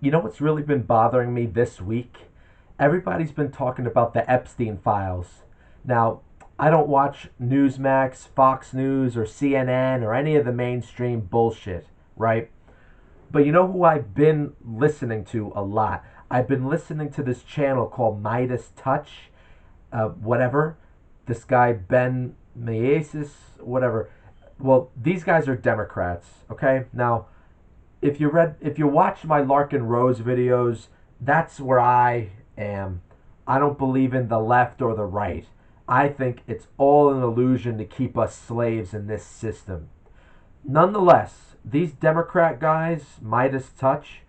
You know what's really been bothering me this week? Everybody's been talking about the Epstein files. Now, I don't watch Newsmax, Fox News, or CNN, or any of the mainstream bullshit, right? But you know who I've been listening to a lot? I've been listening to this channel called Midas Touch, whatever. This guy, Ben Measis, whatever. Well, these guys are Democrats, okay? Now, if you watch my Larkin Rose videos, that's where I am. I don't believe in the left or the right. I think it's all an illusion to keep us slaves in this system. Nonetheless, these Democrat guys, Midas Touch,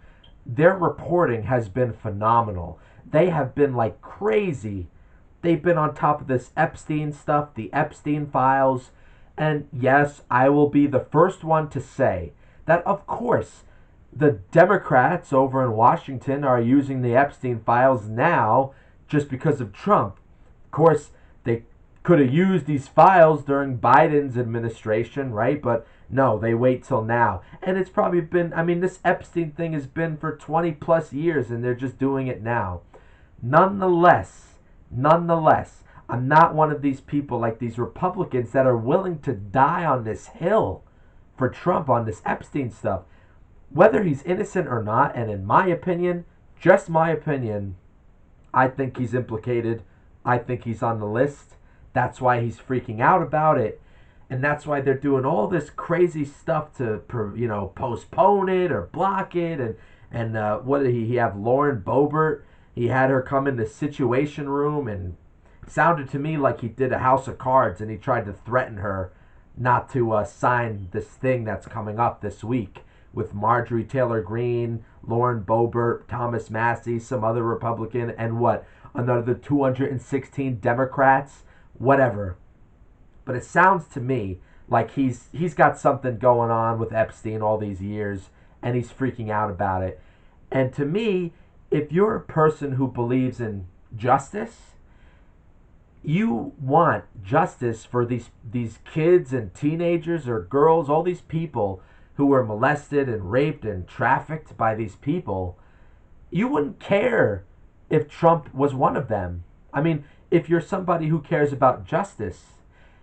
their reporting has been phenomenal. They have been like crazy. They've been on top of this Epstein stuff, the Epstein files. And yes, I will be the first one to say that, of course, the Democrats over in Washington are using the Epstein files now just because of Trump. Of course, they could have used these files during Biden's administration, right? But no, they wait till now. And it's probably been, I mean, this Epstein thing has been for 20 plus years and they're just doing it now. Nonetheless, I'm not one of these people like these Republicans that are willing to die on this hill for Trump on this Epstein stuff. Whether he's innocent or not, and in my opinion, just my opinion, I think he's implicated. I think he's on the list. That's why he's freaking out about it. And that's why they're doing all this crazy stuff to, postpone it or block it. And what did he have? Lauren Boebert. He had her come in the Situation Room, and it sounded to me like he did a House of Cards, and he tried to threaten her not to sign this thing that's coming up this week with Marjorie Taylor Greene, Lauren Boebert, Thomas Massie, some other Republican, and what? Another 216 Democrats? Whatever. But it sounds to me like he's got something going on with Epstein all these years, and he's freaking out about it. And to me, if you're a person who believes in justice, you want justice for these kids and teenagers or girls, all these people who were molested and raped and trafficked by these people. You wouldn't care if Trump was one of them. I mean, if you're somebody who cares about justice,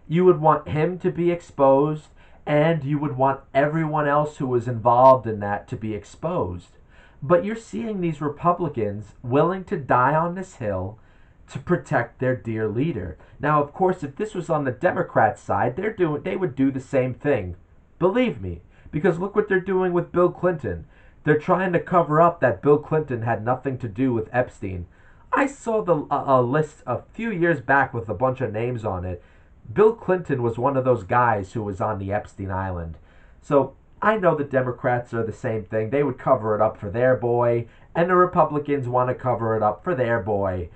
you would want him to be exposed, and you would want everyone else who was involved in that to be exposed. But you're seeing these Republicans willing to die on this hill to protect their dear leader. Now, of course, if this was on the Democrat side, they would do the same thing. Believe me, because look what they're doing with Bill Clinton. They're trying to cover up that Bill Clinton had nothing to do with Epstein. I saw a list a few years back with a bunch of names on it. Bill Clinton was one of those guys who was on the Epstein Island. So I know the Democrats are the same thing. They would cover it up for their boy, and the Republicans want to cover it up for their boy.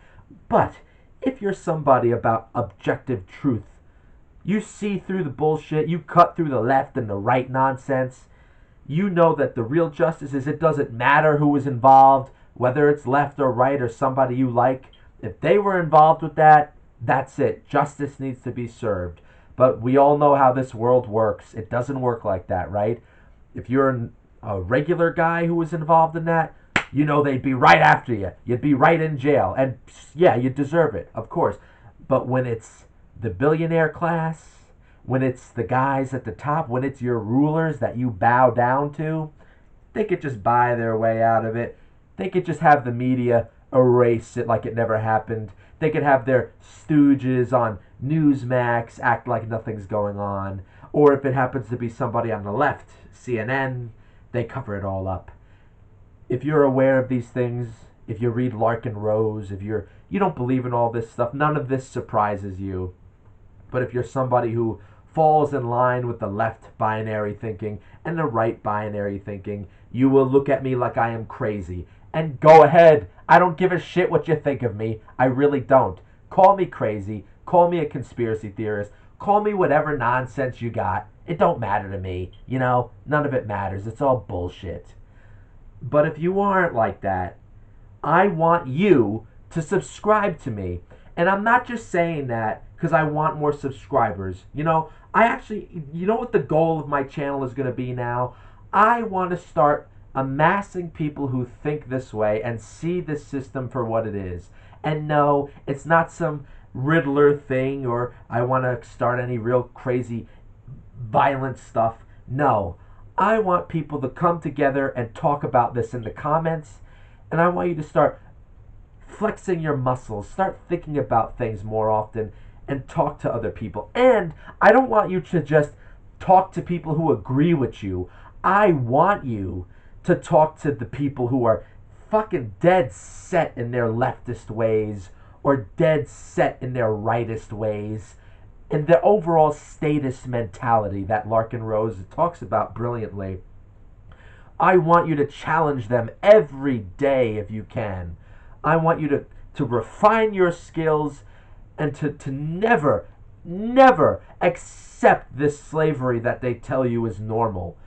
But if you're somebody about objective truth, you see through the bullshit, you cut through the left and the right nonsense, you know that the real justice is it doesn't matter who was involved, whether it's left or right or somebody you like. If they were involved with that, that's it. Justice needs to be served. But we all know how this world works. It doesn't work like that, right? If you're a regular guy who was involved in that, you know they'd be right after you. You'd be right in jail. And yeah, you deserve it, of course. But when it's the billionaire class, when it's the guys at the top, when it's your rulers that you bow down to, they could just buy their way out of it. They could just have the media erase it like it never happened. They could have their stooges on Newsmax act like nothing's going on. Or if it happens to be somebody on the left, CNN, they cover it all up. If you're aware of these things, if you read Larkin Rose, if you don't believe in all this stuff, none of this surprises you. But if you're somebody who falls in line with the left binary thinking and the right binary thinking, you will look at me like I am crazy. And go ahead. I don't give a shit what you think of me. I really don't. Call me crazy. Call me a conspiracy theorist. Call me whatever nonsense you got. It don't matter to me. None of it matters. It's all bullshit. But if you aren't like that, I want you to subscribe to me. And I'm not just saying that because I want more subscribers. I actually, you know what the goal of my channel is going to be now? I want to start amassing people who think this way and see this system for what it is. And no, it's not some Riddler thing or I want to start any real crazy violent stuff. No, I want people to come together and talk about this in the comments, and I want you to start flexing your muscles, start thinking about things more often, and talk to other people. And I don't want you to just talk to people who agree with you. I want you to talk to the people who are fucking dead set in their leftist ways or dead set in their rightist ways and the overall status mentality that Larkin Rose talks about brilliantly. I want you to challenge them every day if you can. I want you to refine your skills and to never accept this slavery that they tell you is normal.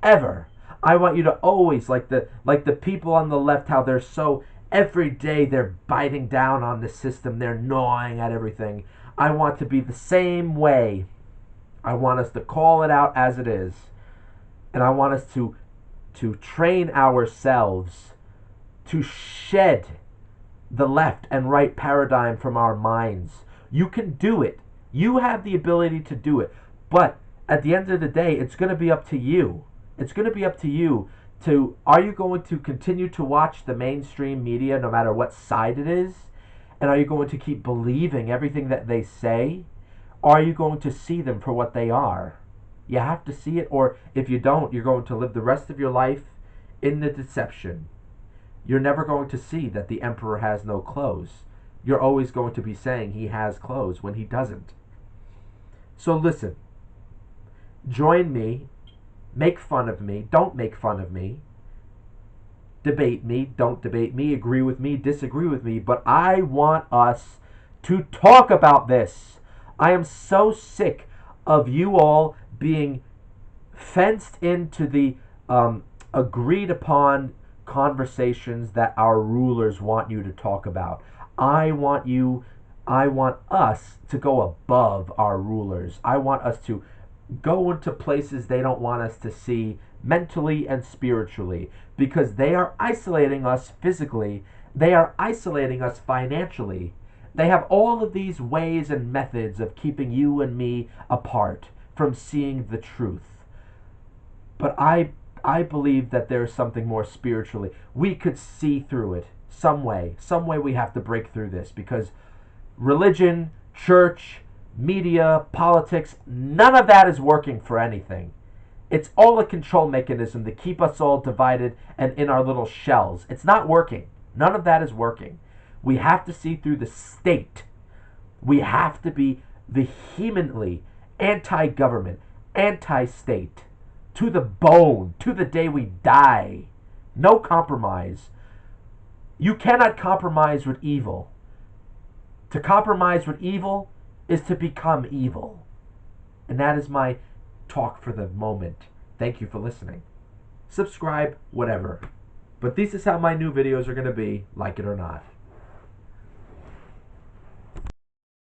Ever. I want you to always, like the people on the left, how they're so, every day they're biting down on the system, they're gnawing at everything. I want to be the same way. I want us to call it out as it is. And I want us to train ourselves to shed the left and right paradigm from our minds. You can do it. You have the ability to do it. But at the end of the day, it's going to be up to you. It's going to be up to you to, are you going to continue to watch the mainstream media no matter what side it is? And are you going to keep believing everything that they say? Or are you going to see them for what they are? You have to see it, or if you don't, you're going to live the rest of your life in the deception. You're never going to see that the emperor has no clothes. You're always going to be saying he has clothes when he doesn't. So listen, join me, make fun of me, don't make fun of me, debate me, don't debate me, agree with me, disagree with me, but I want us to talk about this. I am so sick of you all being fenced into the agreed upon conversations that our rulers want you to talk about. I want us to go above our rulers. I want us to go into places they don't want us to see mentally and spiritually, because they are isolating us physically, they are isolating us financially. They have all of these ways and methods of keeping you and me apart from seeing the truth. But I believe that there's something more spiritually. We could see through it some way we have to break through this, because religion, church, media, politics, none of that is working for anything. It's all a control mechanism to keep us all divided and in our little shells. It's not working. None of that is working. We have to see through the state. We have to be vehemently anti-government, anti-state, to the bone, to the day we die. No compromise. You cannot compromise with evil. To compromise with evil is to become evil. And that is my talk for the moment. Thank you for listening. Subscribe, whatever. But this is how my new videos are going to be, like it or not.